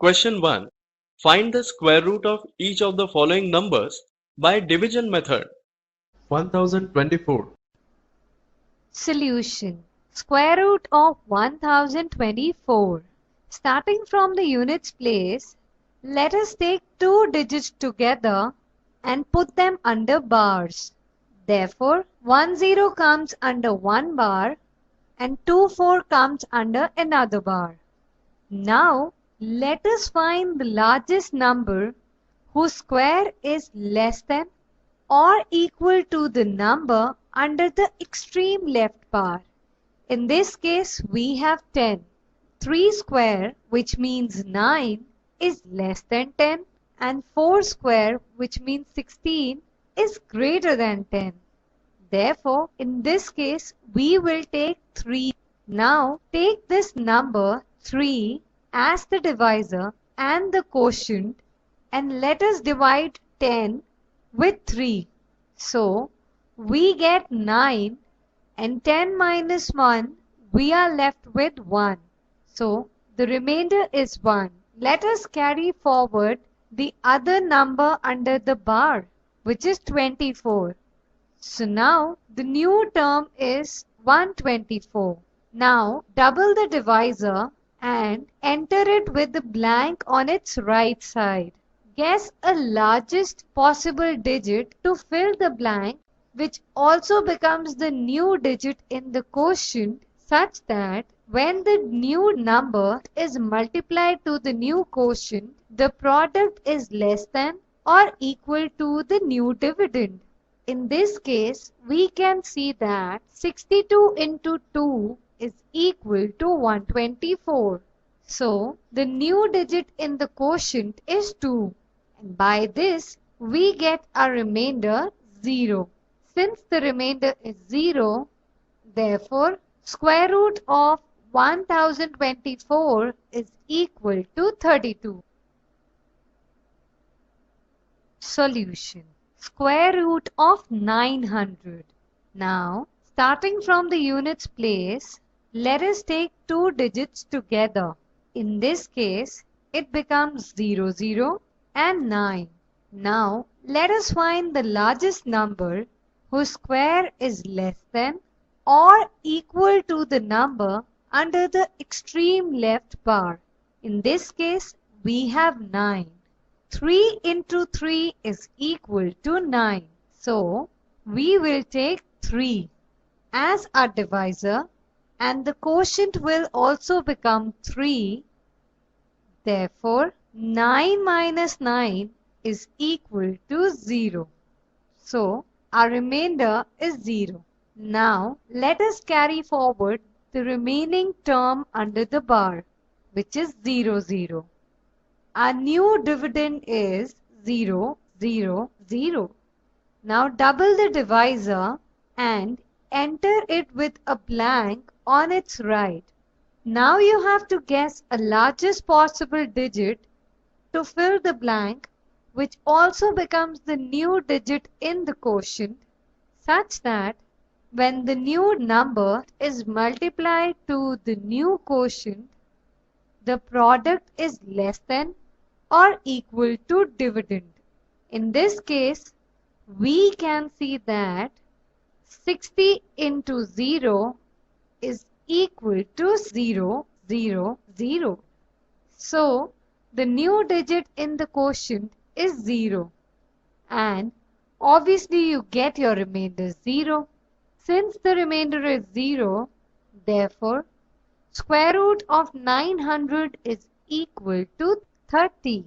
Question 1. Find the square root of each of the following numbers by division method. 1024. Solution. Square root of 1024. Starting from the units place, let us take two digits together and put them under bars. Therefore, 10 comes under one bar and 24 comes under another bar. Now, let us find the largest number whose square is less than or equal to the number under the extreme left bar. In this case, we have 10. 3 square, which means 9, is less than 10, and 4 square, which means 16, is greater than 10. Therefore, in this case, we will take 3. Now, take this number 3 as the divisor and the quotient, and let us divide 10 with 3. So, we get 9, and 10 minus 1, we are left with 1. So, the remainder is 1. Let us carry forward the other number under the bar, which is 24. So now, the new term is 124. Now, double the divisor and enter it with the blank on its right side. Guess a largest possible digit to fill the blank, which also becomes the new digit in the quotient, such that when the new number is multiplied to the new quotient, the product is less than or equal to the new dividend. In this case, we can see that 62 into 2 is equal to 124. So, the new digit in the quotient is 2. And by this, we get a remainder 0. Since the remainder is 0, therefore, square root of 1024 is equal to 32. Solution. Square root of 900. Now, starting from the units place, let us take two digits together. In this case, it becomes 0, 0 and 9. Now, let us find the largest number whose square is less than or equal to the number under the extreme left bar. In this case, we have 9. 3 into 3 is equal to 9. So, we will take 3 as our divisor, and the quotient will also become 3. Therefore, 9 minus 9 is equal to 0. So, our remainder is 0. Now, let us carry forward the remaining term under the bar, which is 0, 0. Our new dividend is 0, 0, 0. Now double the divisor and enter it with a blank on its right. Now you have to guess a largest possible digit to fill the blank, which also becomes the new digit in the quotient, such that when the new number is multiplied to the new quotient, the product is less than or equal to dividend. In this case, we can see that 60 into 0 is equal to 0, 0, 0. So, the new digit in the quotient is 0. And obviously you get your remainder 0. Since the remainder is 0, therefore, square root of 900 is equal to 30.